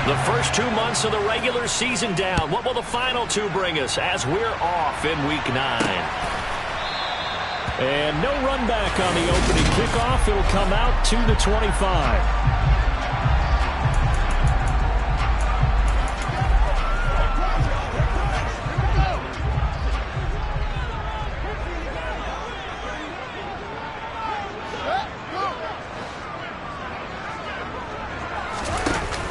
The first 2 months of the regular season down. What will the final two bring us as we're off in Week 9? And no run back on the opening kickoff. It'll come out to the 25.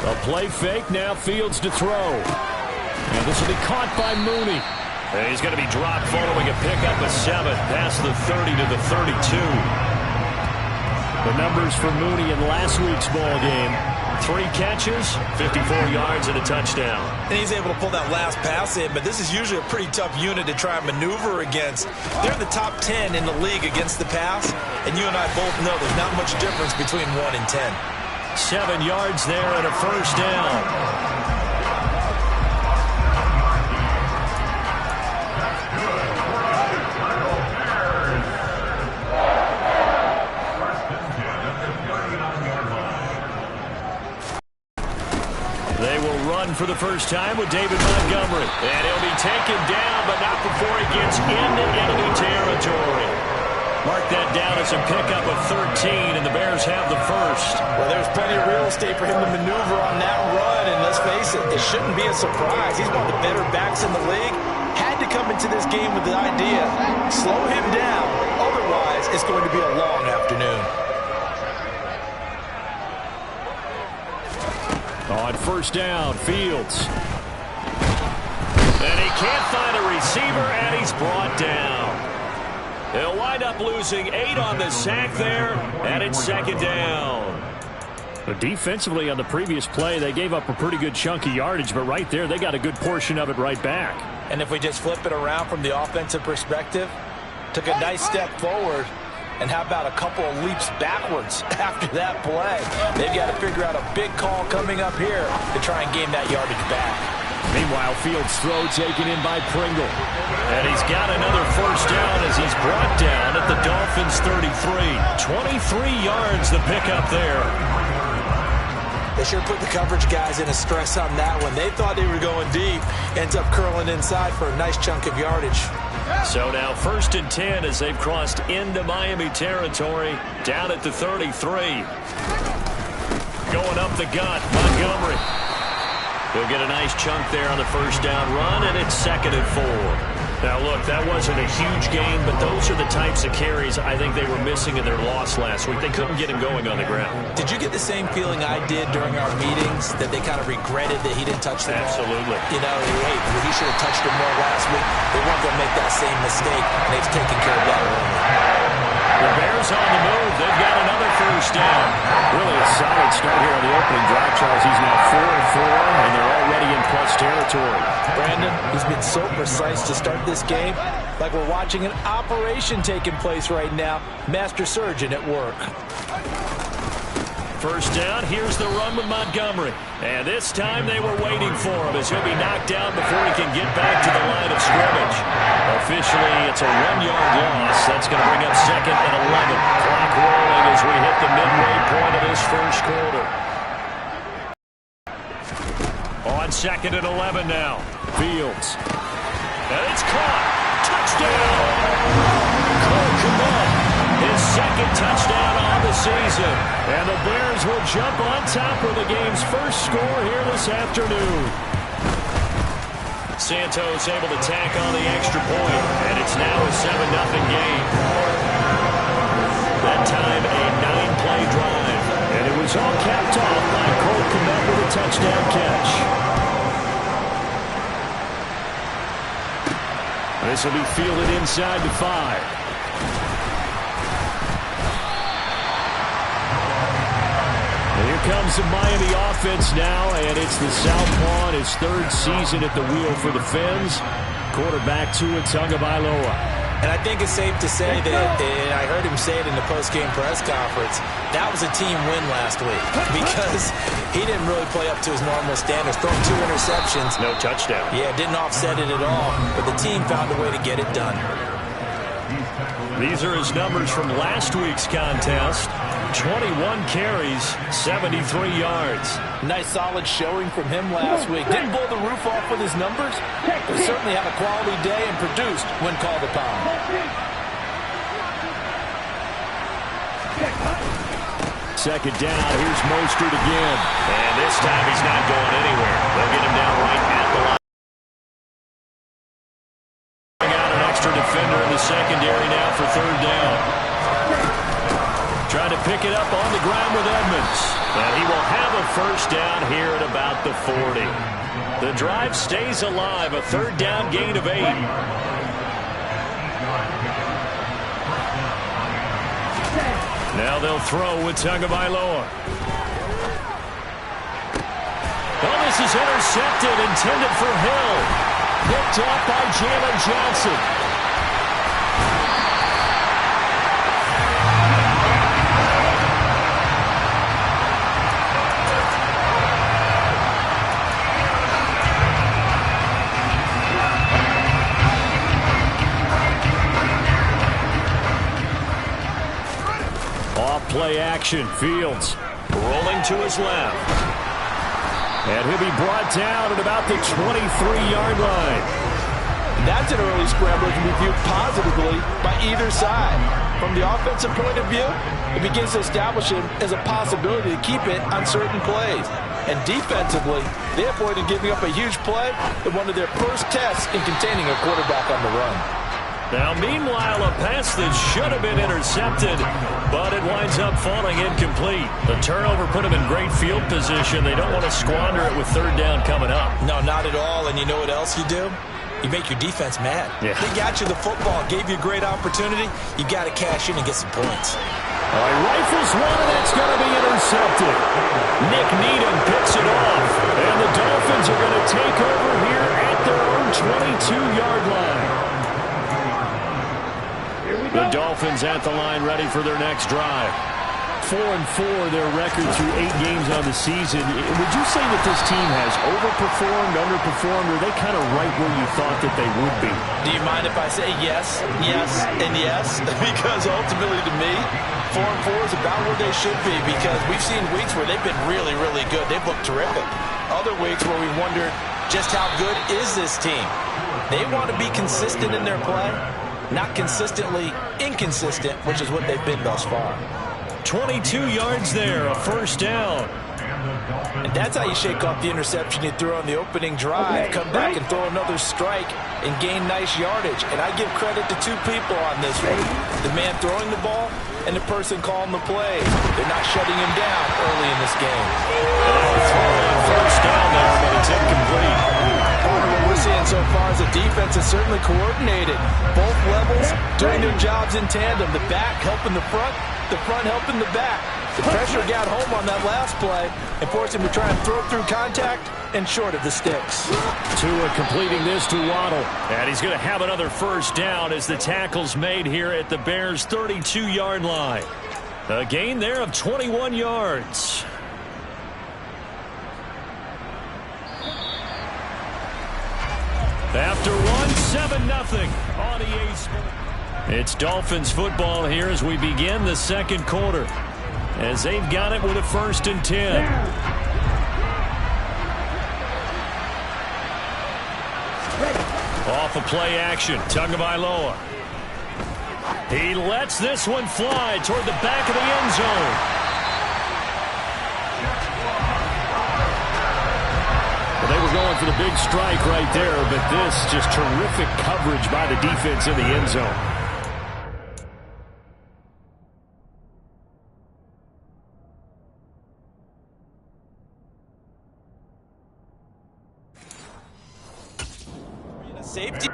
A play fake, now Fields to throw. And this will be caught by Mooney. And he's going to be dropped following a pickup of 7 past the 30 to the 32. The numbers for Mooney in last week's ball game. 3 catches, 54 yards, and a touchdown. And he's able to pull that last pass in, but this is usually a pretty tough unit to try and maneuver against. They're in the top 10 in the league against the pass, and you and I both know there's not much difference between 1 and 10. 7 yards there and a first down. They will run for the first time with David Montgomery. And he'll be taken down, but not before he gets into enemy territory. Mark that down as a pickup of 13, and the Bears have the first. Well, there's plenty of real estate for him to maneuver on that run, and let's face it, it shouldn't be a surprise. He's one of the better backs in the league. Had to come into this game with the idea, slow him down, otherwise it's going to be a long afternoon. On first down, Fields. And he can't find a receiver, and he's brought down. They'll wind up losing 8 on the sack there, and it's second down. But defensively on the previous play, they gave up a pretty good chunk of yardage, but right there, they got a good portion of it right back. And if we just flip it around from the offensive perspective, took a nice step forward, and how about a couple of leaps backwards after that play? They've got to figure out a big call coming up here to try and gain that yardage back. Meanwhile, Fields' throw taken in by Pringle. And he's got another first down as he's brought down at the Dolphins' 33. 23 yards the pickup there. They sure put the coverage guys in a stress on that one. They thought they were going deep. Ends up curling inside for a nice chunk of yardage. So now 1st and 10 as they've crossed into Miami territory down at the 33. Going up the gut, Montgomery. He'll get a nice chunk there on the first down run, and it's 2nd and 4. Now, look, that wasn't a huge gain, but those are the types of carries I think they were missing in their loss last week. They couldn't get him going on the ground. Did you get the same feeling I did during our meetings, that they kind of regretted that he didn't touch the ball? Absolutely. You know, hey, he should have touched it more last week. They weren't going to make that same mistake, and they've taken care of that early. The Bears on the move. They've got another first down. Really a solid start here on the opening drive, Charles. He's now 4-4, and they're already in plus territory. Brandon, he's been so precise to start this game, like we're watching an operation taking place right now. Master surgeon at work. First down, here's the run with Montgomery. And this time they were waiting for him as he'll be knocked down before he can get back to the line of scrimmage. Officially, it's a 1-yard loss. That's going to bring up 2nd and 11. Clock rolling as we hit the midway point of this first quarter. On 2nd and 11 now. Fields. And it's caught. Touchdown! Cole Kmet, his 2nd touchdown on the season. And the Bears will jump on top of the game's first score here this afternoon. Santos able to tack on the extra point, and it's now a 7-0 game. That time a 9-play drive, and it was all capped off by Cole Kmet with a touchdown catch. This will be fielded inside the 5. Here comes the Miami offense now, and it's the Southpaw in his 3rd season at the wheel for the Phins. Quarterback Tua Tagovailoa. And I think it's safe to say that, and I heard him say it in the post-game press conference, that was a team win last week because he didn't really play up to his normal standards. Thrown 2 interceptions. No touchdown. Yeah, didn't offset it at all, but the team found a way to get it done. These are his numbers from last week's contest. 21 carries, 73 yards. Nice solid showing from him last week. Didn't blow the roof off with his numbers, but certainly had a quality day and produced when called upon. Second down, here's Mostert again. And this time he's not going anywhere. They'll get him down right at the line. Out an extra defender in the secondary now for third down. Trying to pick it up on the ground with Edmonds. And he will have a first down here at about the 40. The drive stays alive, a third down gain of 8. Now they'll throw with Tagovailoa. Oh, this is intercepted, intended for Hill. Picked off by Jalen Johnson. Play action. Fields rolling to his left. And he'll be brought down at about the 23-yard line. That's an early scrambler that can be viewed positively by either side. From the offensive point of view, it begins to establish him as a possibility to keep it on certain plays. And defensively, they avoided giving up a huge play in one of their first tests in containing a quarterback on the run. Now, meanwhile, a pass that should have been intercepted, but it winds up falling incomplete. The turnover put them in great field position. They don't want to squander it with third down coming up. No, not at all. And you know what else you do? You make your defense mad. Yeah. They got you the football, gave you a great opportunity. You got to cash in and get some points. All right, rifles one, and it's going to be intercepted. Nick Needham picks it off, and the Dolphins are going to take over here at their own 22-yard line. The Dolphins at the line ready for their next drive. 4-4 their record through 8 games on the season. Would you say that this team has overperformed, underperformed, or are they kind of right where you thought that they would be? Do you mind if I say yes, yes, and yes? Because ultimately to me, 4-4 is about where they should be, because we've seen weeks where they've been really, really good. They've looked terrific. Other weeks where we wondered just how good is this team. They want to be consistent in their play. Not consistently inconsistent, which is what they've been thus far. 22 yards there, a first down. And that's how you shake off the interception you threw on the opening drive. Come back and throw another strike and gain nice yardage. And I give credit to two people on this one. The man throwing the ball and the person calling the play. They're not shutting him down early in this game. First down there, but it's incomplete. Part of what we're seeing so far is the defense is certainly coordinated. Both levels doing their jobs in tandem. The back helping the front helping the back. The pressure got home on that last play and forced him to try and throw through contact and short of the sticks. Tua completing this to Waddle. And he's going to have another first down as the tackle's made here at the Bears' 32-yard line. A gain there of 21 yards. After one, 7-0 on EA Sports. It's Dolphins football here as we begin the second quarter. As they've got it with a 1st and 10. Off a play action, Tagovailoa. He lets this one fly toward the back of the end zone. Well, they were going for the big strike right there, but this just terrific coverage by the defense in the end zone. Safety.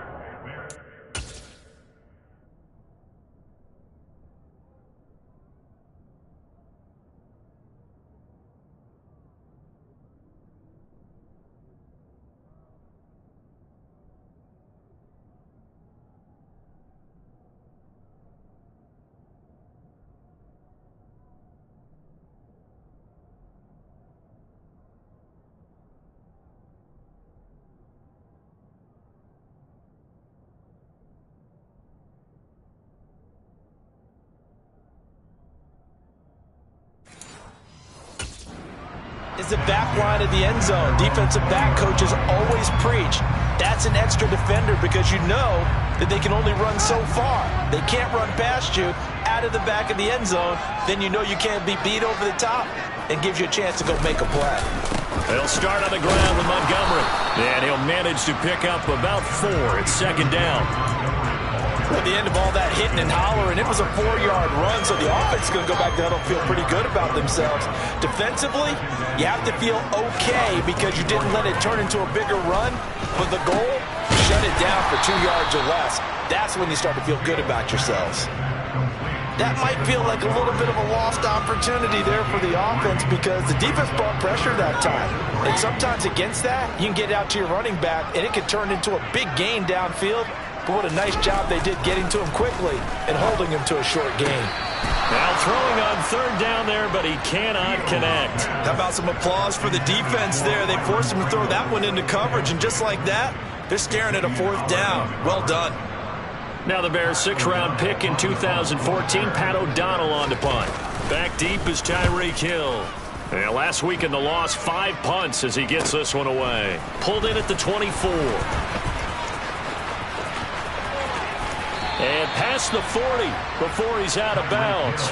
is the back line of the end zone. Defensive back coaches always preach. That's an extra defender because you know that they can only run so far. They can't run past you out of the back of the end zone. Then you know you can't be beat over the top and gives you a chance to go make a play. They'll start on the ground with Montgomery. And he'll manage to pick up about 4 at second down. At the end of all that hitting and hollering, it was a 4-yard run, so the offense is going to go back there and feel pretty good about themselves. Defensively, you have to feel okay because you didn't let it turn into a bigger run, but the goal, shut it down for 2 yards or less. That's when you start to feel good about yourselves. That might feel like a little bit of a lost opportunity there for the offense because the defense brought pressure that time. And sometimes against that, you can get out to your running back, and it can turn into a big gain downfield. But what a nice job they did getting to him quickly and holding him to a short gain. Now throwing on third down there, but he cannot connect. How about some applause for the defense there? They forced him to throw that one into coverage, and just like that, they're staring at a 4th down. Well done. Now the Bears' 6th-round pick in 2014, Pat O'Donnell on to punt. Back deep is Tyreek Hill. And last week in the loss, 5 punts as he gets this one away. Pulled in at the 24. And past the 40 before he's out of bounds.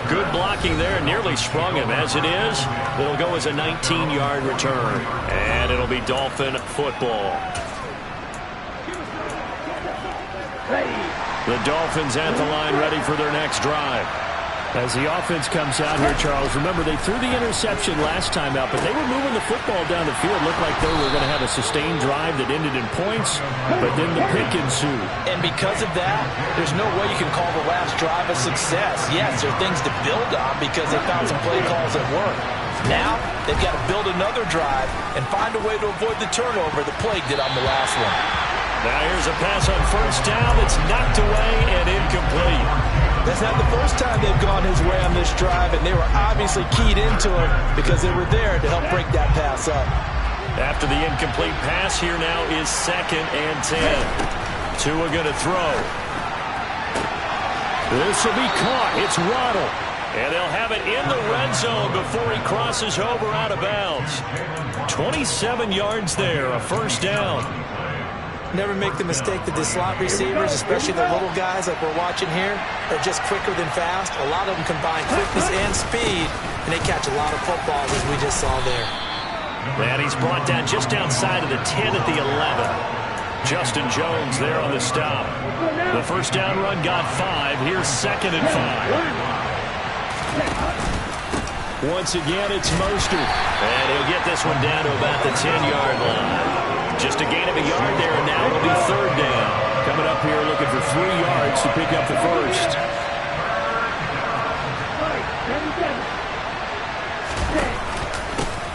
Good blocking there, nearly sprung him. As it is, it'll go as a 19-yard return. And it'll be Dolphin football. The Dolphins at the line ready for their next drive. As the offense comes out here, Charles, remember they threw the interception last time out, but they were moving the football down the field. Looked like they were going to have a sustained drive that ended in points, but then the pick ensued. And because of that, there's no way you can call the last drive a success. Yes, there are things to build on because they found some play calls that work. Now, they've got to build another drive and find a way to avoid the turnover the Plague did on the last one. Now here's a pass on first down that's knocked away and incomplete. That's not the first time they've gone his way on this drive, and they were obviously keyed into him because they were there to help break that pass up. After the incomplete pass, here now is 2nd and 10. Tua going to throw. This will be caught. It's Waddle. And they'll have it in the red zone before he crosses over out of bounds. 27 yards there, a first down. Never make the mistake that the slot receivers, especially the little guys like we're watching here, are just quicker than fast. A lot of them combine quickness and speed, and they catch a lot of footballs, as we just saw there. And he's brought down just outside of the 10 at the 11. Justin Jones there on the stop. The first down run got 5. Here's 2nd and 5. Once again, it's Mostert. And he'll get this one down to about the 10-yard line. Just a gain of a yard there, and now it'll be 3rd down. Coming up here looking for 3 yards to pick up the first.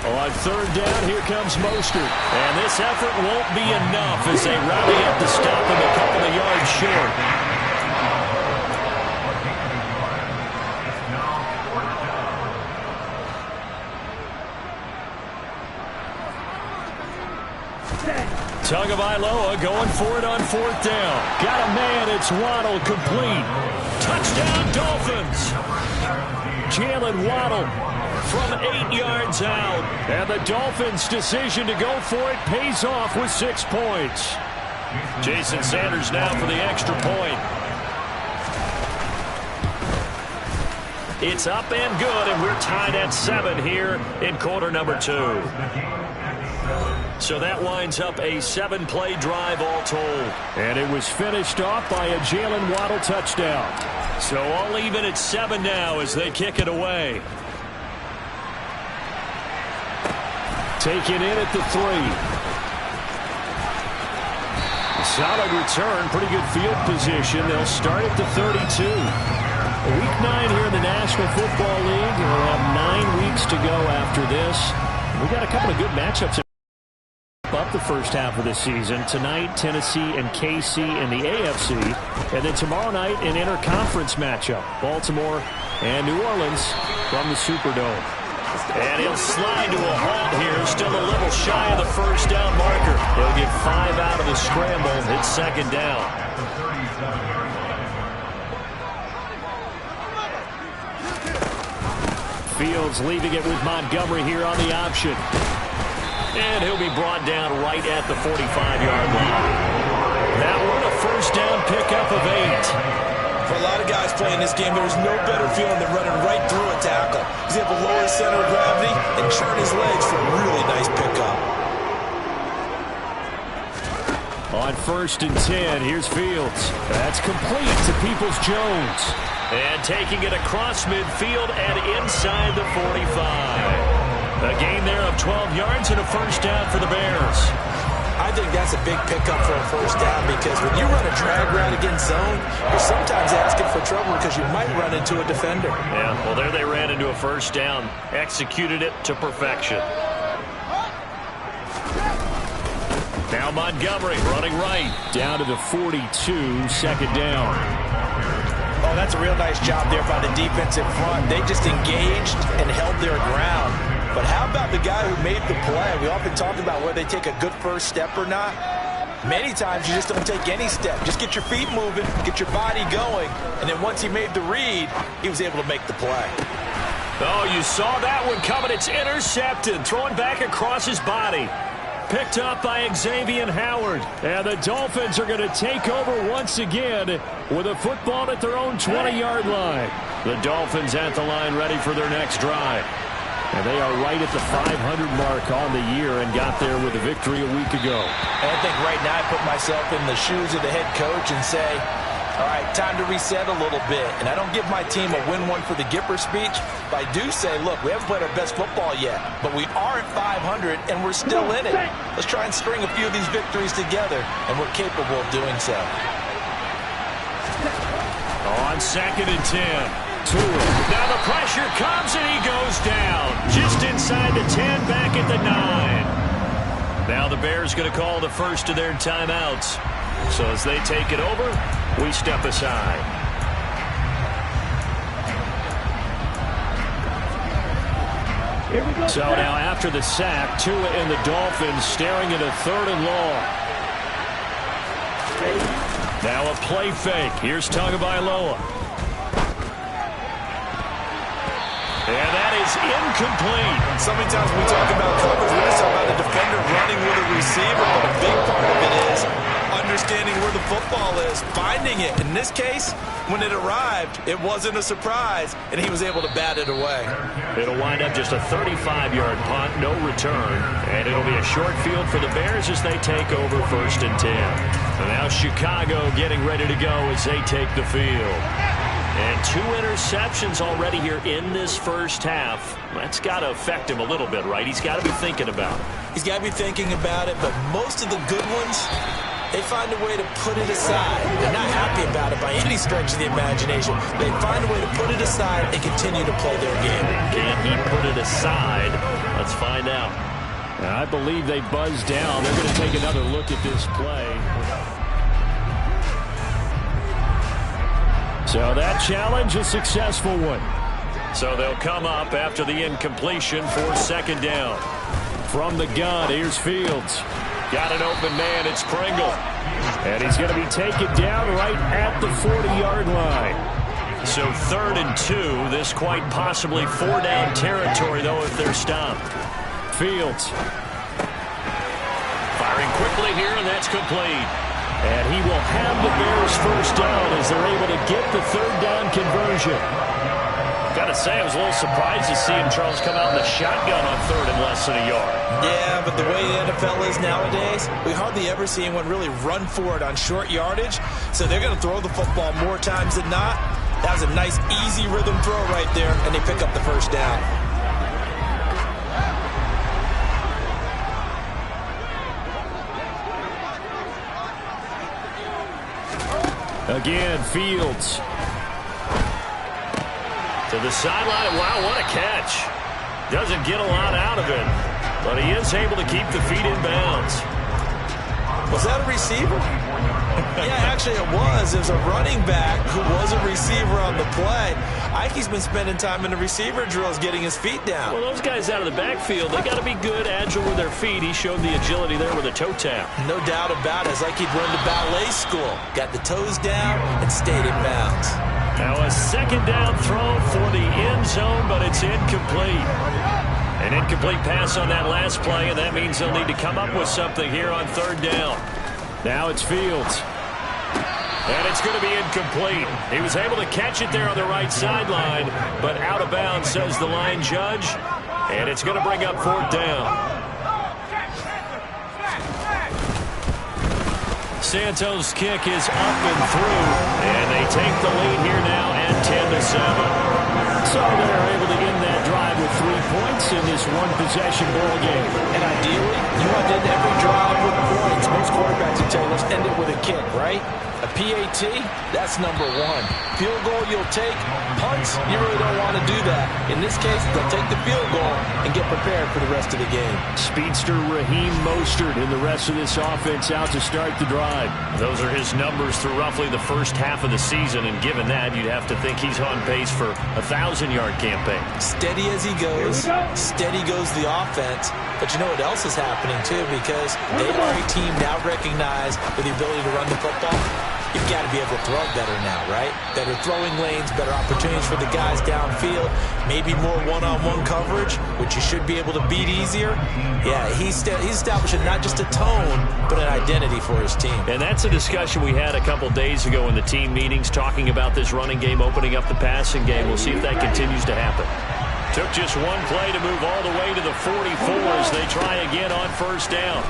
On 3rd down, here comes Mostert. And this effort won't be enough as they rally up to stop him a couple of yards short. Tagovailoa going for it on 4th down. Got a man, it's Waddle, complete. Touchdown Dolphins. Jalen Waddle from 8 yards out. And the Dolphins' decision to go for it pays off with 6 points. Jason Sanders now for the extra point. It's up and good, and we're tied at 7 here in quarter number 2. So that winds up a 7-play drive all told. And it was finished off by a Jalen Waddle touchdown. So all even at 7 now as they kick it away. Taken in at the 3. Solid return, pretty good field position. They'll start at the 32. Week 9 here in the National Football League. We'll have 9 weeks to go after this. We've got a couple of good matchups up the first half of the season. Tonight, Tennessee and KC in the AFC. And then tomorrow night, an interconference matchup. Baltimore and New Orleans from the Superdome. And he'll slide to a halt here. Still a little shy of the first down marker. He'll get 5 out of the scramble. It's 2nd down. Fields leaving it with Montgomery here on the option. And he'll be brought down right at the 45-yard line. That one a first down pickup of 8. For a lot of guys playing this game, there's no better feeling than running right through a tackle. He's able to lower his center of gravity and churn his legs for a really nice pickup. On 1st and 10, here's Fields. That's complete to Peoples-Jones. And taking it across midfield and inside the 45. A gain there of 12 yards and a first down for the Bears. I think that's a big pickup for a first down because when you run a drag route against zone, you're sometimes asking for trouble because you might run into a defender. Yeah, well, there they ran into a first down. Executed it to perfection. Now Montgomery running right. Down to the 42, 2nd down. Oh, that's a real nice job there by the defensive front. They just engaged and held their ground. But how about the guy who made the play? We often talk about whether they take a good first step or not. Many times you just don't take any step. Just get your feet moving, get your body going, and then once he made the read, he was able to make the play. Oh, you saw that one coming. It's intercepted. Throwing back across his body. Picked up by Xavier Howard. And the Dolphins are going to take over once again with a football at their own 20-yard line. The Dolphins at the line ready for their next drive. And they are right at the 500 mark on the year and got there with a victory a week ago. And I think right now I put myself in the shoes of the head coach and say, all right, time to reset a little bit. And I don't give my team a win one for the Gipper speech, but I do say, look, we haven't played our best football yet, but we are at 500 and we're still in it. Let's try and string a few of these victories together, and we're capable of doing so. On 2nd and 10. Now the pressure comes and he goes down. Just inside the 10, back at the 9. Now the Bears going to call the first of their timeouts. So as they take it over, we step aside. So now after the sack, Tua and the Dolphins staring at a 3rd and long. Now a play fake. Here's Tagovailoa. And that is incomplete. So many times when we talk about coverage, we just talk about a defender running with a receiver, but a big part of it is understanding where the football is, finding it. In this case, when it arrived, it wasn't a surprise, and he was able to bat it away. It'll wind up just a 35-yard punt, no return, and it'll be a short field for the Bears as they take over 1st and 10. And now Chicago getting ready to go as they take the field. And 2 interceptions already here in this first half. That's got to affect him a little bit, right? He's got to be thinking about it. He's got to be thinking about it, but most of the good ones, they find a way to put it aside. They're not happy about it by any stretch of the imagination. They find a way to put it aside and continue to play their game. Can he put it aside? Let's find out. I believe they buzzed down. They're going to take another look at this play. So that challenge, a successful one. So they'll come up after the incompletion for 2nd down. From the gun, here's Fields. Got an open man, it's Pringle. And he's going to be taken down right at the 40-yard line. So 3rd and 2, this quite possibly 4-down territory, though, if they're stopped. Fields. Firing quickly here, and that's complete. And he will have the Bears first down as they're able to get the 3rd down conversion. Got to say, I was a little surprised to see him, Charles, come out in the shotgun on 3rd and less than a yard. Yeah, but the way the NFL is nowadays, we hardly ever see anyone really run for it on short yardage. So they're going to throw the football more times than not. That was a nice, easy rhythm throw right there, and they pick up the first down. Again, Fields. To the sideline. Wow, what a catch. Doesn't get a lot out of it, but he is able to keep the feet in bounds. Was that a receiver? Yeah, actually it was. It was a running back who was a receiver on the play. Ike's been spending time in the receiver drills getting his feet down. Well, those guys out of the backfield, they got to be good, agile with their feet. He showed the agility there with a toe tap. No doubt about it. It's like he'd run to ballet school. Got the toes down and stayed in bounds. Now a second down throw for the end zone, but it's incomplete. An incomplete pass on that last play, and that means they'll need to come up with something here on third down. Now it's Fields. And it's going to be incomplete. He was able to catch it there on the right sideline, but out of bounds, says the line judge. And it's going to bring up fourth down. Santos' kick is up and through, and they take the lead here now at 10-7. So they're able to end that drive with 3 points in this one-possession ball game. And ideally, you want to end every drive with points. Most quarterbacks will tell you, let's end it with a kick, right? A PAT, that's number one. Field goal you'll take. Punts, you really don't want to do that. In this case, they'll take the field goal and get prepared for the rest of the game. Speedster Raheem Mostert and the rest of this offense out to start the drive. Those are his numbers through roughly the first half of the season, and given that, you'd have to think he's on pace for a 1,000-yard campaign. Steady as he goes, steady goes the offense. But you know what else is happening, too, because they are a team now recognized with the ability to run the football. You've got to be able to throw better now, right? Better throwing lanes, better opportunities for the guys downfield, maybe more one-on-one coverage, which you should be able to beat easier. Yeah, he's establishing not just a tone, but an identity for his team. And that's a discussion we had a couple days ago in the team meetings, talking about this running game, opening up the passing game. We'll see if that continues to happen. Took just one play to move all the way to the 44 as they try again on first down.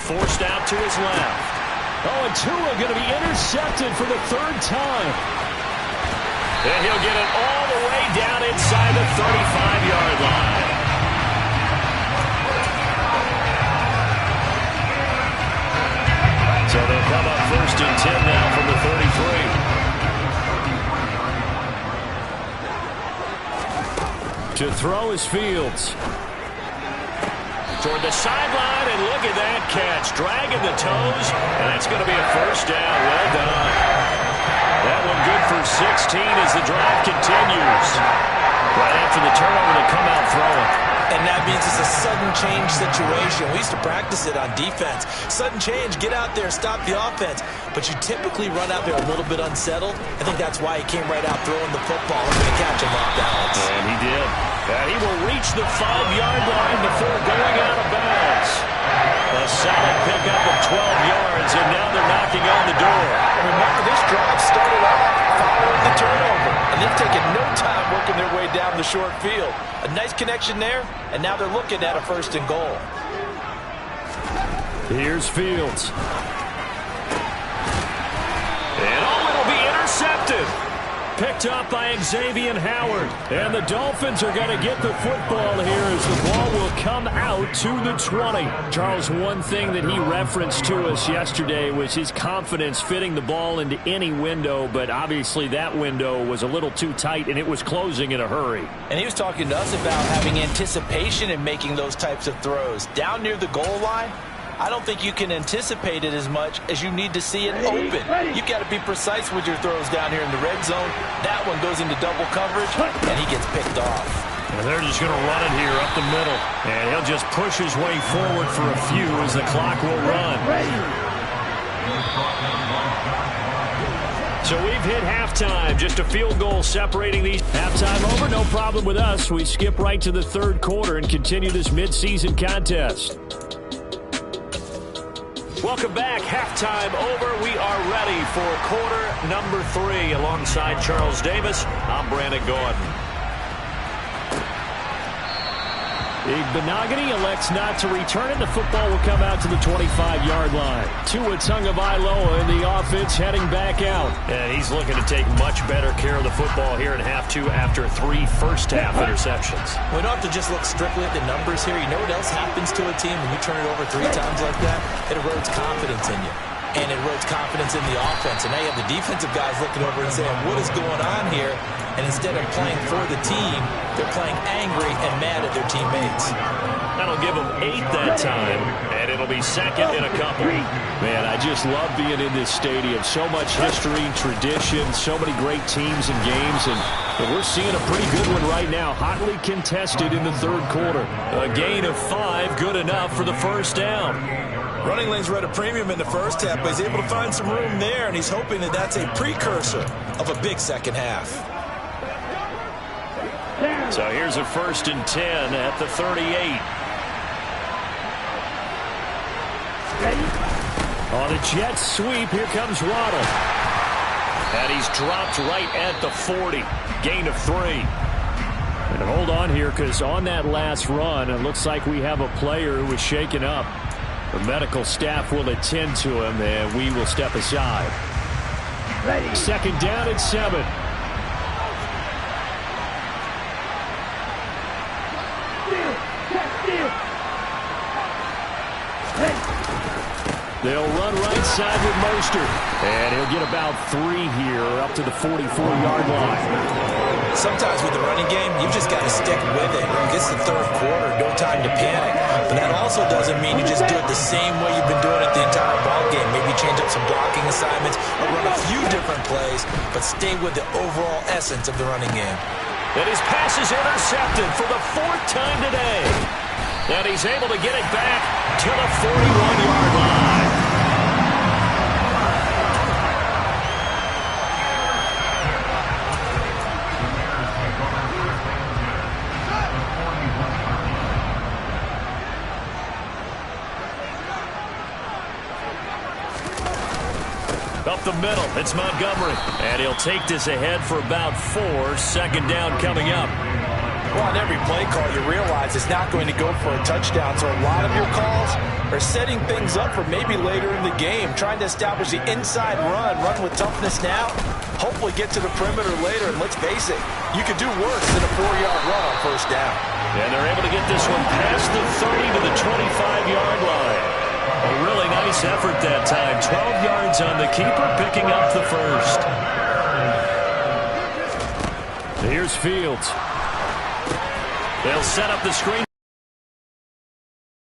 Forced out to his left. Oh, and Tua going to be intercepted for the third time. And he'll get it all the way down inside the 35-yard line. So they'll come up first and 10 now from the 33. To throw is Fields. Toward the sideline, and look at that catch. Dragging the toes, and that's going to be a first down. Well done. That one good for 16 as the drive continues. Right after the turnover, they come out throwing. And that means it's a sudden change situation. We used to practice it on defense. Sudden change, get out there, stop the offense. But you typically run out there a little bit unsettled. I think that's why he came right out throwing the football and going to catch him off balance. And he did. And he will reach the 5-yard line before going out of bounds. A solid pickup of 12 yards, and now they're knocking on the door. And remember, this drive started off following the turnover. And they've taken no time working their way down the short field. A nice connection there, and now they're looking at a first and goal. Here's Fields. And it'll be intercepted. Picked up by Xavier Howard. And the Dolphins are going to get the football here as the ball will come out to the 20. Charles, one thing that he referenced to us yesterday was his confidence fitting the ball into any window, but obviously that window was a little too tight and it was closing in a hurry. And he was talking to us about having anticipation in making those types of throws. Down near the goal line, I don't think you can anticipate it as much as you need to see it open. You've got to be precise with your throws down here in the red zone. That one goes into double coverage, and he gets picked off. And they're just going to run it here up the middle. And he'll just push his way forward for a few as the clock will run. So we've hit halftime. Just a field goal separating these. Halftime over, no problem with us. We skip right to the third quarter and continue this midseason contest. Welcome back. Halftime over. We are ready for quarter number 3. Alongside Charles Davis, I'm Brandon Gordon. Igbenogany elects not to return it. The football will come out to the 25-yard line. Tua Tagovailoa in the offense heading back out. And he's looking to take much better care of the football here in half 2 after 3 first-half interceptions. We don't have to just look strictly at the numbers here. You know what else happens to a team when you turn it over 3 times like that? It erodes confidence in you. And it erodes confidence in the offense. And now you have the defensive guys looking over and saying, what is going on here? And instead of playing for the team, they're playing angry and mad at their teammates. That'll give them 8 that time, and it'll be second in a couple. Man, I just love being in this stadium. So much history, tradition, so many great teams and games, and we're seeing a pretty good one right now. Hotly contested in the third quarter. A gain of 5, good enough for the first down. Running lanes were at a premium in the first half, but he's able to find some room there, and he's hoping that that's a precursor of a big second half. So here's a 1st and 10 at the 38. On a jet sweep, here comes Waddle. And he's dropped right at the 40. Gain of 3. And hold on here, because on that last run, it looks like we have a player who was shaken up. The medical staff will attend to him, and we will step aside. 2nd down and 7. They'll run right side with Mostert. And he'll get about 3 here up to the 44-yard line. Sometimes with the running game, you've just got to stick with it. It's the third quarter, no time to panic. But that also doesn't mean you just do it the same way you've been doing it the entire ball game. Maybe change up some blocking assignments or run a few different plays, but stay with the overall essence of the running game. And his pass is intercepted for the 4th time today. And he's able to get it back to the 41-yard line. Up the middle, it's Montgomery. And he'll take this ahead for about 4. 2nd down coming up. Well, on every play call, you realize it's not going to go for a touchdown. So a lot of your calls are setting things up for maybe later in the game, trying to establish the inside run with toughness now, hopefully get to the perimeter later. And let's face it, you could do worse than a 4-yard run on 1st down. And they're able to get this one past the 30 to the 25-yard line. A really nice effort that time. 12 yards on the keeper, picking up the 1st. Here's Fields. They'll set up the screen.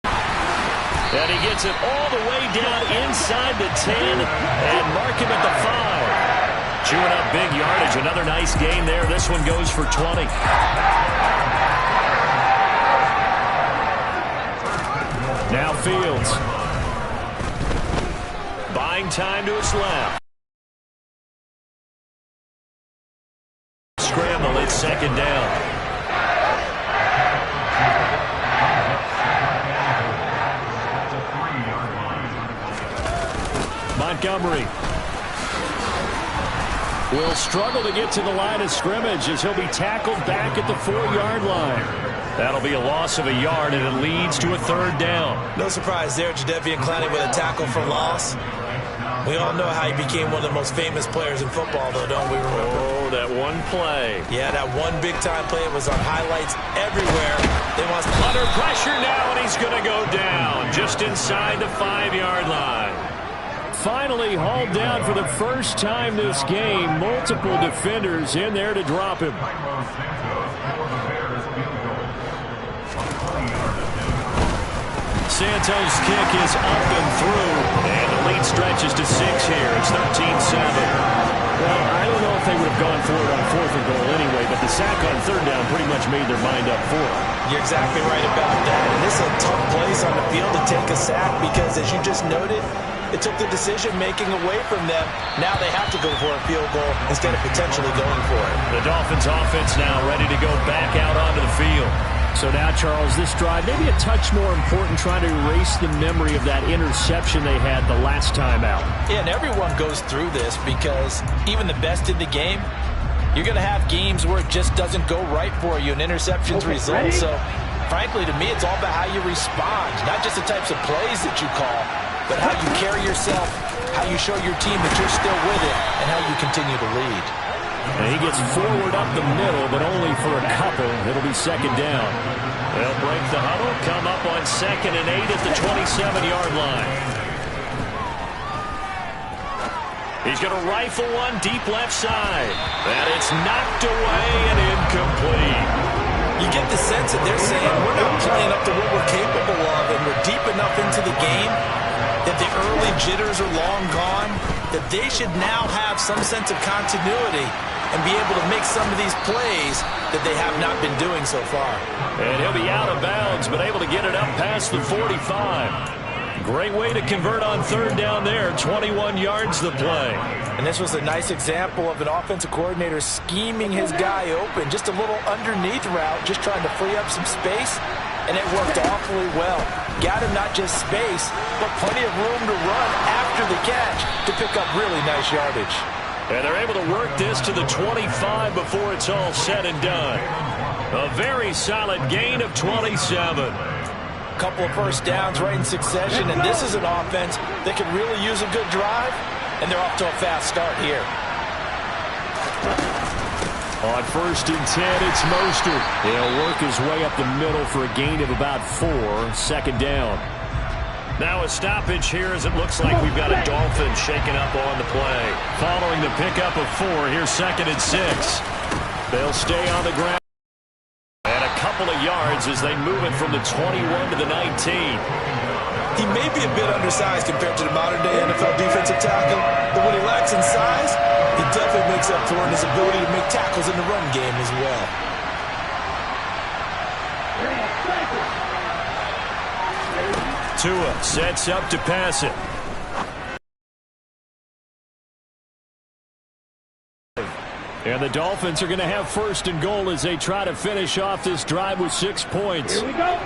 And he gets it all the way down inside the 10 and mark him at the 5. Chewing up big yardage. Another nice gain there. This one goes for 20. Now Fields. Buying time to his left. Scramble, it's 2nd down. Montgomery will struggle to get to the line of scrimmage as he'll be tackled back at the 4-yard line. That'll be a loss of a yard, and it leads to a 3rd down. No surprise there, Jadeveon Clowney with a tackle for loss. We all know how he became one of the most famous players in football, though, don't we remember? Oh, that one play. Yeah, that one big-time play. It was on highlights everywhere. They want under pressure now, and he's going to go down just inside the 5-yard line. Finally hauled down for the first time this game. Multiple defenders in there to drop him. Santos' kick is up and through, and the lead stretches to 6 here. It's 13-7. Well, I don't know if they would have gone for it on 4th and goal anyway, but the sack on 3rd down pretty much made their mind up for it. You're exactly right about that. And this is a tough place on the field to take a sack because, as you just noted, it took the decision-making away from them. Now they have to go for a field goal instead of potentially going for it. The Dolphins offense now ready to go back out onto the field. So now, Charles, this drive maybe a touch more important, trying to erase the memory of that interception they had the last time out. Yeah, and everyone goes through this because even the best in the game, you're going to have games where it just doesn't go right for you, and interceptions result. So, frankly, to me, it's all about how you respond, not just the types of plays that you call, but how you carry yourself, how you show your team that you're still with it, and how you continue to lead. And he gets forward up the middle, but only for a couple. It'll be 2nd down. They'll break the huddle, come up on 2nd and 8 at the 27-yard line. He's going to rifle one deep left side. And it's knocked away and incomplete. You get the sense that they're saying we're not playing up to what we're capable of, and we're deep enough into the game that the early jitters are long gone, that they should now have some sense of continuity and be able to make some of these plays that they have not been doing so far. And he'll be out of bounds, but able to get it up past the 45. Great way to convert on third down there. 21 yards the play. And this was a nice example of an offensive coordinator scheming his guy open. Just a little underneath route, just trying to free up some space. And it worked awfully well. Got him not just space, but plenty of room to run after the catch to pick up really nice yardage. And they're able to work this to the 25 before it's all said and done. A very solid gain of 27. Couple of first downs right in succession, and this is an offense that could really use a good drive, and they're off to a fast start here. On 1st and 10, it's Mostert. He'll work his way up the middle for a gain of about 4. 2nd down. Now a stoppage here as it looks like we've got a Dolphin shaking up on the play. Following the pickup of 4, here's 2nd and 6. They'll stay on the ground. And a couple of yards as they move it from the 21 to the 19. He may be a bit undersized compared to the modern-day NFL defensive tackle, but when he lacks in size, he definitely makes up for it in his ability to make tackles in the run game as well. Tua sets up to pass it. And the Dolphins are going to have 1st and goal as they try to finish off this drive with 6 points. Here we go.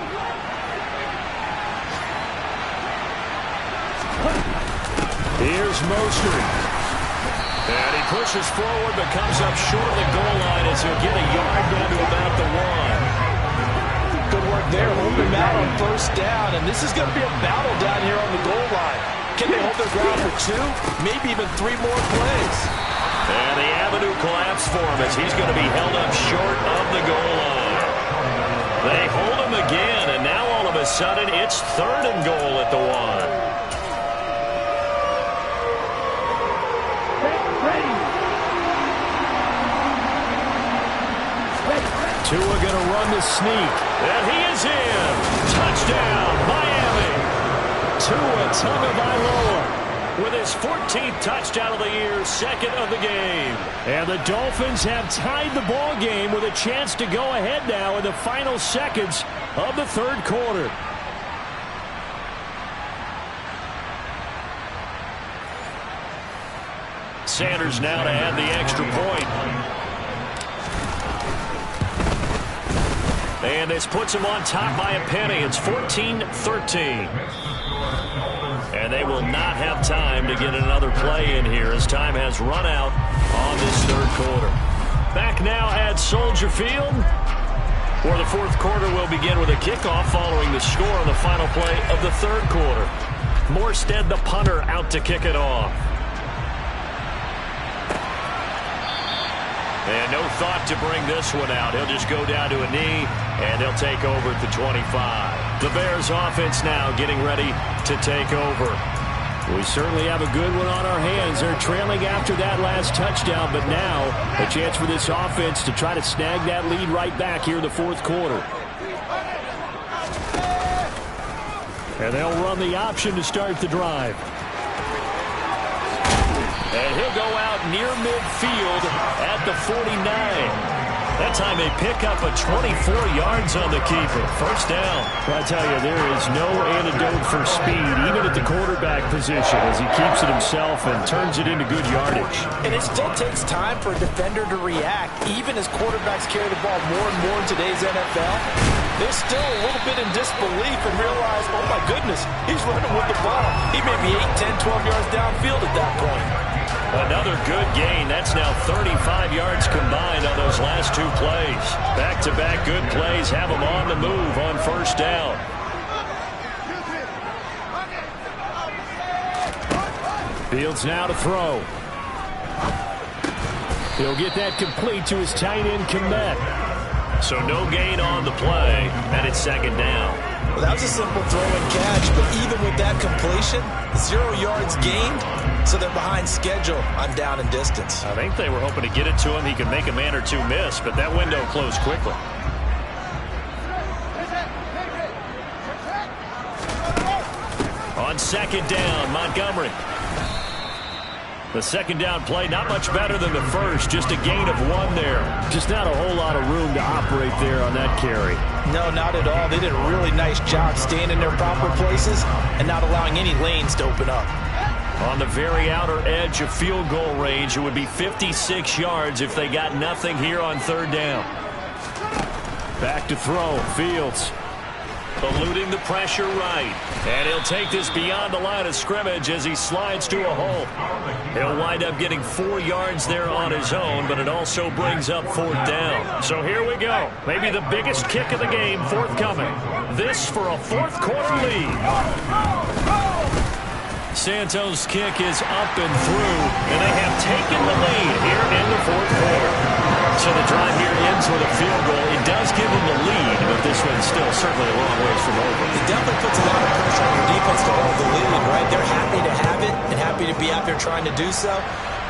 Here's Mostert. And he pushes forward but comes up short of the goal line as he'll get a yard down to about the 1. Good work there, holding him out on 1st down, and this is going to be a battle down here on the goal line. Can they hold their ground for 2, maybe even 3 more plays? And the avenue collapsed for him as he's going to be held up short of the goal line. They hold him again, and now all of a sudden it's 3rd and goal at the 1. Tua going to run the sneak. And he is in. Touchdown, Miami. Tua Tagovailoa with his 14th touchdown of the year, 2nd of the game. And the Dolphins have tied the ball game with a chance to go ahead now in the final seconds of the 3rd quarter. Sanders now to add the extra point. And this puts him on top by a penny. It's 14-13. And they will not have time to get another play in here as time has run out on this 3rd quarter. Back now at Soldier Field, where the 4th quarter will begin with a kickoff following the score on the final play of the 3rd quarter. Morstead, the punter, out to kick it off. And no thought to bring this one out. He'll just go down to a knee, and they'll take over at the 25. The Bears offense now getting ready to take over. We certainly have a good one on our hands. They're trailing after that last touchdown, but now a chance for this offense to try to snag that lead right back here in the 4th quarter. And they'll run the option to start the drive. And he'll go out near midfield at the 49. That time they pick up a 24 yards on the keeper. 1st down. Well, I tell you, there is no antidote for speed, even at the quarterback position, as he keeps it himself and turns it into good yardage. And it still takes time for a defender to react, even as quarterbacks carry the ball more and more in today's NFL. They're still a little bit in disbelief and realize, oh my goodness, he's running with the ball. He may be 8, 10, 12 yards downfield at that point. Another good gain. That's now 35 yards combined on those last 2 plays. Back-to-back good plays have them on the move on 1st down. Fields now to throw. He'll get that complete to his tight end, Kmet. So no gain on the play, and it's 2nd down. Well, that was a simple throw and catch, but even with that completion, 0 yards gained, so they're behind schedule on down and distance. I think they were hoping to get it to him. He could make a man or 2 miss, but that window closed quickly. On 2nd down, Montgomery. The second down play, not much better than the first. Just a gain of 1 there. Just not a whole lot of room to operate there on that carry. No, not at all. They did a really nice job staying in their proper places and not allowing any lanes to open up. On the very outer edge of field goal range, it would be 56 yards if they got nothing here on third down. Back to throw. Fields eluding the pressure right. And he'll take this beyond the line of scrimmage as he slides to a hole. He'll wind up getting 4 yards there on his own, but it also brings up fourth down. So here we go. Maybe the biggest kick of the game forthcoming. This for a fourth quarter lead. Santos' kick is up and through, and they have taken the lead here in the fourth quarter. So the drive here ends with a field goal. It does give them the lead, but this one's still certainly a long ways from over. It definitely puts a lot of pressure on your defense to hold the lead, right? They're happy to have it and happy to be out there trying to do so.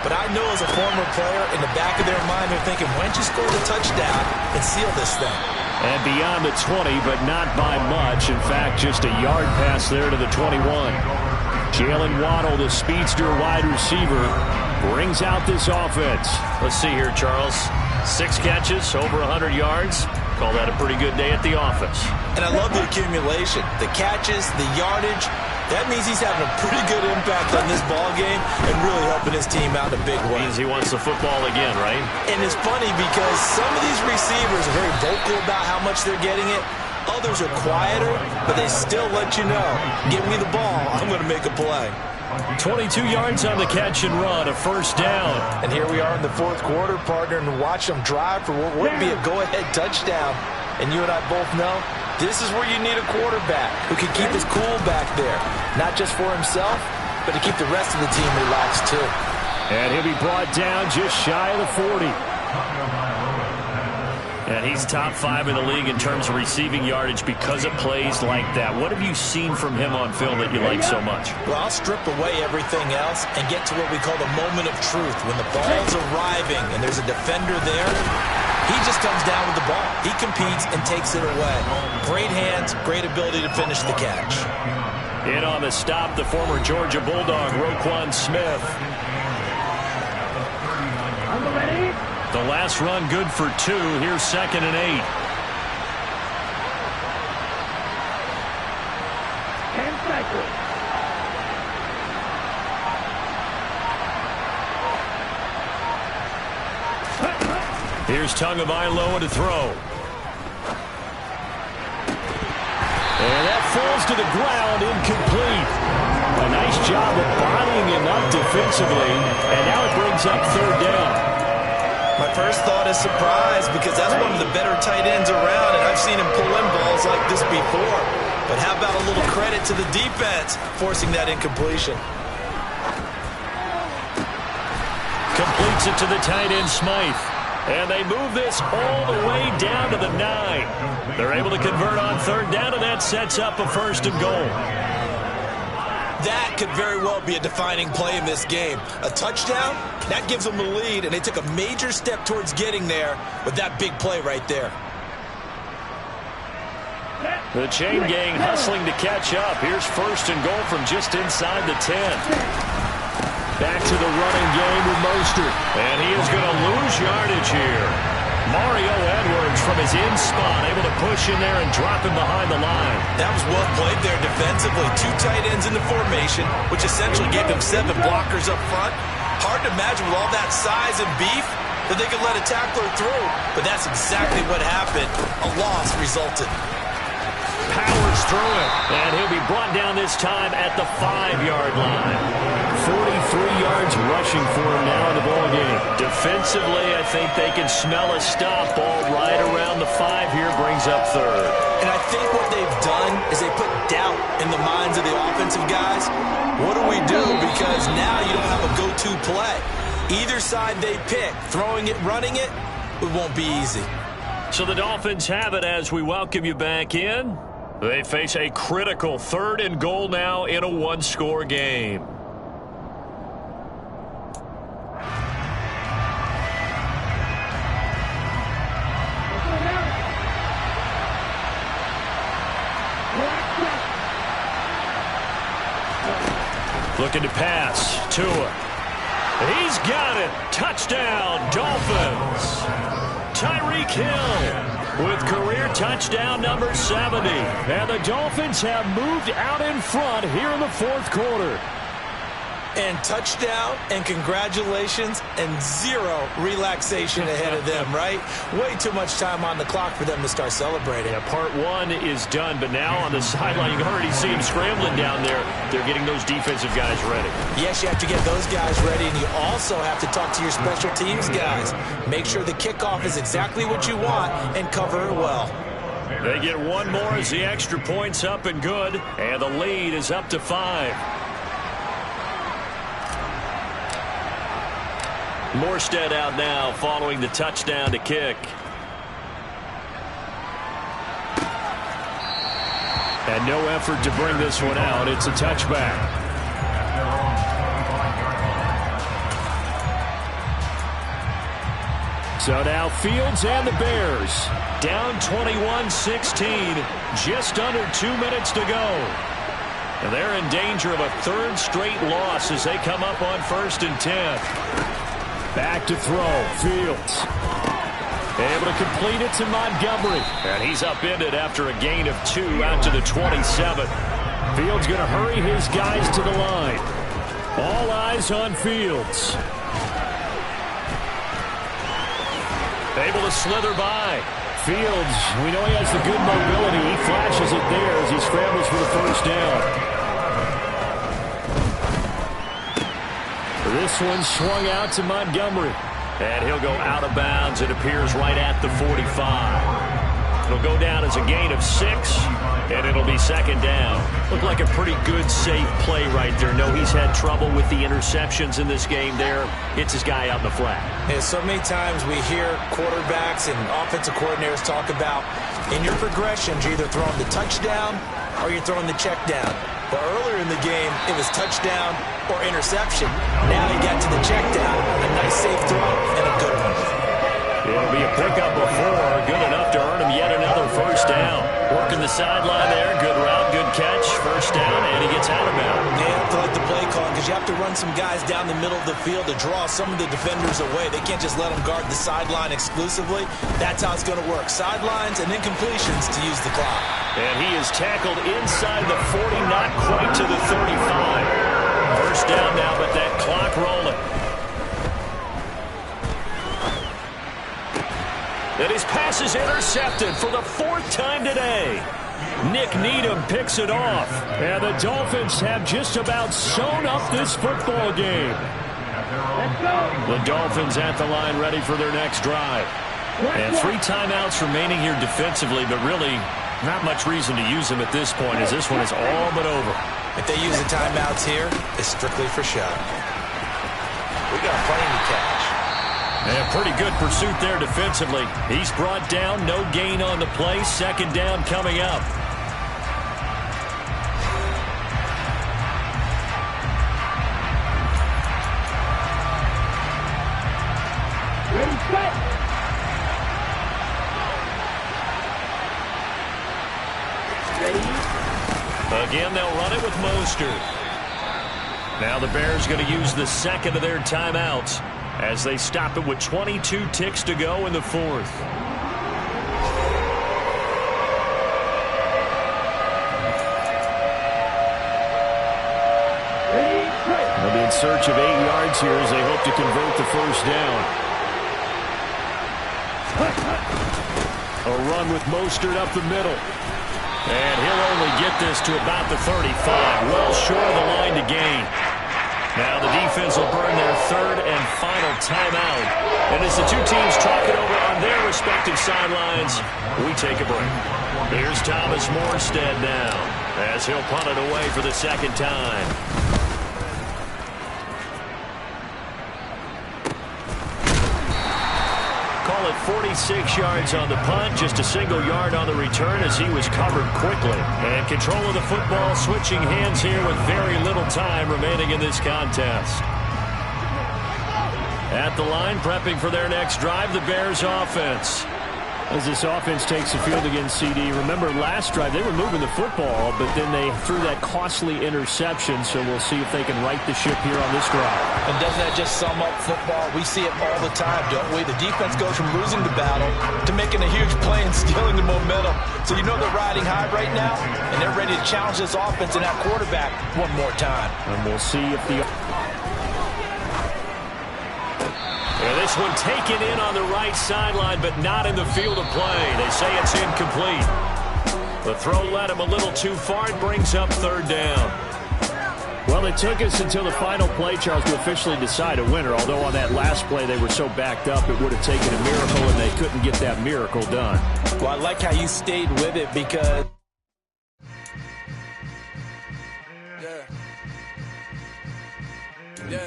But I know as a former player, in the back of their mind, they're thinking, why don't you score the touchdown and seal this thing? And beyond the 20, but not by much. In fact, just a yard pass there to the 21. Jalen Waddle, the speedster wide receiver, brings out this offense. Let's see here, Charles. 6 catches, over 100 yards. Call that a pretty good day at the office. And I love the accumulation. The catches, the yardage. That means he's having a pretty good impact on this ball game and really helping his team out in a big way. Means he wants the football again, right? And it's funny because some of these receivers are very vocal about how much they're getting it. Others are quieter, but they still let you know, give me the ball, I'm going to make a play. 22 yards on the catch and run, a first down. And here we are in the fourth quarter, partner, and watch them drive for what would be a go-ahead touchdown. And you and I both know this is where you need a quarterback who can keep his cool back there, not just for himself, but to keep the rest of the team relaxed too. And he'll be brought down just shy of the 40. And he's top 5 in the league in terms of receiving yardage because of plays like that. What have you seen from him on film that you like so much? Well, I'll strip away everything else and get to what we call the moment of truth. When the ball's arriving and there's a defender there, he just comes down with the ball. He competes and takes it away. Great hands, great ability to finish the catch. In on the stop, the former Georgia Bulldog, Roquan Smith. The last run good for 2. Here's 2nd and 8. 10 seconds. Here's Tagovailoa to throw. And that falls to the ground, incomplete. A nice job of bodying him up defensively, and now it brings up third down. My first thought is surprise because that's one of the better tight ends around, and I've seen him pull in balls like this before. But how about a little credit to the defense forcing that incompletion? Completes it to the tight end, Smythe. And they move this all the way down to the 9. They're able to convert on third down, and that sets up a 1st and goal. That could very well be a defining play in this game. A touchdown, that gives them the lead, and they took a major step towards getting there with that big play right there. The chain gang hustling to catch up. Here's 1st and goal from just inside the 10. Back to the running game with Mostert. And he is going to lose yardage here. Mario Edwards from his in spot, able to push in there and drop him behind the line. That was well played there defensively. 2 tight ends in the formation, which essentially gave them 7 blockers up front. Hard to imagine with all that size and beef that they could let a tackler through. But that's exactly what happened. A loss resulted. Powers through it. And he'll be brought down this time at the 5-yard line. 43 yards rushing for him now in the ballgame. Defensively, I think they can smell a stop ball right around the 5 here. Brings up third. And I think what they've done is they put doubt in the minds of the offensive guys. What do we do? Because now you don't have a go-to play. Either side they pick, throwing it, running it, it won't be easy. So the Dolphins have it as we welcome you back in. They face a critical 3rd and goal now in a 1-score game. Looking to pass. Tua. He's got it. Touchdown, Dolphins. Tyreek Hill with career touchdown number 70. And the Dolphins have moved out in front here in the fourth quarter. And touchdown, and congratulations, and zero relaxation ahead of them, right? Way too much time on the clock for them to start celebrating. Yeah, part one is done, but now on the sideline, you can already see them scrambling down there. They're getting those defensive guys ready. Yes, you have to get those guys ready, and you also have to talk to your special teams guys. Make sure the kickoff is exactly what you want and cover it well. They get one more as the extra point's up and good, and the lead is up to 5. Morstead out now following the touchdown to kick. And no effort to bring this one out. It's a touchback. So now Fields and the Bears down 21-16. Just under 2 minutes to go. And they're in danger of a third straight loss as they come up on 1st and 10. Back to throw. Fields able to complete it to Montgomery. And he's upended after a gain of 2 out to the 27. Fields going to hurry his guys to the line. All eyes on Fields. Able to slither by. Fields, we know he has the good mobility. He flashes it there as he scrambles for the first down. This one swung out to Montgomery. And he'll go out of bounds. It appears right at the 45. It'll go down as a gain of 6, and it'll be 2nd down. Looked like a pretty good, safe play right there. No, he's had trouble with the interceptions in this game there. Hits his guy out in the flat. And so many times we hear quarterbacks and offensive coordinators talk about, in your progressions, you're either throwing the touchdown or you're throwing the check down. But earlier in the game, it was touchdown or interception. Now he got to the check down, a nice safe throw, and a good one. It'll be a pickup before, good enough to earn him yet another first down. Working the sideline there, good route, good catch, first down, and he gets out of bounds. They have to like the play call because you have to run some guys down the middle of the field to draw some of the defenders away. They can't just let them guard the sideline exclusively. That's how it's going to work. Sidelines and then completions to use the clock. And he is tackled inside the 40, not quite to the 35. First down now, but that clock rolling. And his pass is intercepted for the 4th time today. Nick Needham picks it off. And the Dolphins have just about sewn up this football game. The Dolphins at the line ready for their next drive. And 3 timeouts remaining here defensively, but really not much reason to use them at this point as this one is all but over. If they use the timeouts here, it's strictly for show. We got plenty to catch. And pretty good pursuit there defensively. He's brought down, no gain on the play. 2nd down coming up. Ready, set. Again, they'll run it with Mostert. Now the Bears going to use the 2nd of their timeouts as they stop it with 22 ticks to go in the 4th. They'll be in search of 8 yards here as they hope to convert the first down. A run with Mostert up the middle. And he'll only get this to about the 35. Well short of the line to gain. Now the defense will burn their 3rd and final timeout. And as the two teams talk it over on their respective sidelines, we take a break. Here's Thomas Morstead now as he'll punt it away for the 2nd time. Call it 46 yards on the punt, just a single yard on the return as he was covered quickly. And control of the football switching hands here with very little time remaining in this contest. At the line, prepping for their next drive, the Bears offense. As this offense takes the field against CD. Remember, last drive, they were moving the football, but then they threw that costly interception, so we'll see if they can right the ship here on this drive. And doesn't that just sum up football? We see it all the time, don't we? The defense goes from losing the battle to making a huge play and stealing the momentum. So you know they're riding high right now, and they're ready to challenge this offense and that quarterback one more time. And we'll see if the... And this one taken in on the right sideline, but not in the field of play. They say it's incomplete. The throw led him a little too far. It brings up third down. Well, it took us until the final play, Charles, to officially decide a winner. Although on that last play they were so backed up, it would have taken a miracle, and they couldn't get that miracle done. Well, I like how you stayed with it because... Yeah.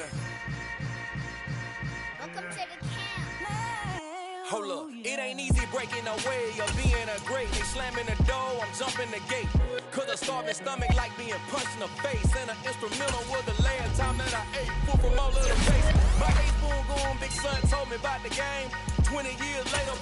Welcome to the camp. Hold up, it ain't easy breaking away or being a great. They slamming the door, I'm jumping the gate. Cause a starving stomach like being punched in the face. And an instrumental was the last time that I ate. Food from all of the place. My A-spoon going, big son told me about the game. 20 years later,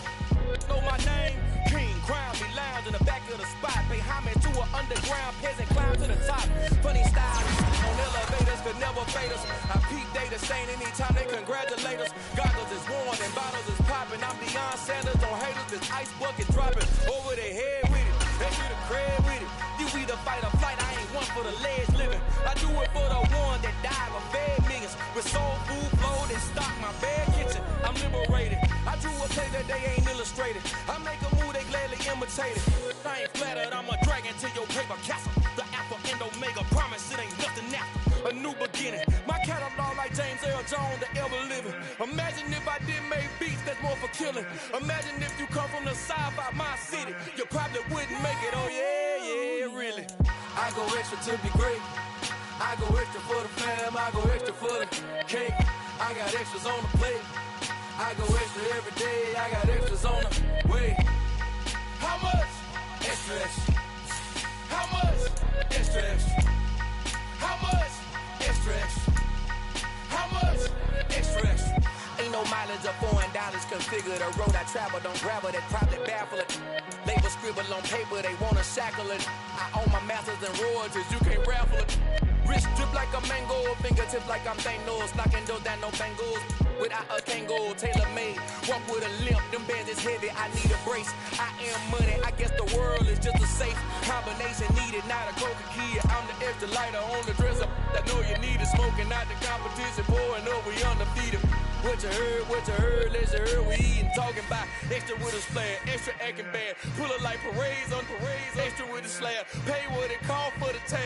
know my name. King, crown me, lounge in the back of the spot. Pay homage to an underground peasant, climb to the top. Funny style, on elevators could never fade us. I peep data saying anytime they congratulate us. Goggles is worn and bottles is popping. I'm Deion Sanders on haters, this ice bucket dropping over their head with it. They get a crab with it. You either fight or flight, I ain't one for the legs living. I do it for the one that died or fed millions. With soul food flow that stock my bad kitchen. I'm liberated. I drew a play that they ain't illustrated. I make a move, they gladly imitate it. I ain't flattered, I'm a dragon to your paper castle. The Alpha and Omega promise it ain't nothing after. A new beginning. My catalog like James Earl Jones, the ever living. Imagine if I did make beats that's more for killing. Imagine if you come from the south out my city. You probably wouldn't make it, oh yeah, really. I go extra to be great. I go extra for the fam, I go extra for the cake. I got extras on the plate. I go extra every day, I got extras on the way. How much? Extra, extra. How much? Extra, extra. How much? Extra, extra. How much? Extra, extra. Ain't no mileage of $4 configure the road I travel. Don't gravel that probably baffle it. Label scribble on paper, they wanna shackle it. I own my masters and royalties, you can't raffle it. Wrist drip like a mango, fingertips like I'm Thanos. Knocking those down, no bangles. Without a Kango, tailor-made. Walk with a limp, them bands is heavy, I need a brace. I am money, I guess the world is just a safe combination needed, not a coca kid. I'm the extra lighter on the dresser. I know you need it, smoking out the competition, pouring up, we undefeated. What you heard, let's heard, we eating, talking about extra with a splash, extra acting bad. Pull it like parades on parades, extra with a slab. Pay what it cost for the tank.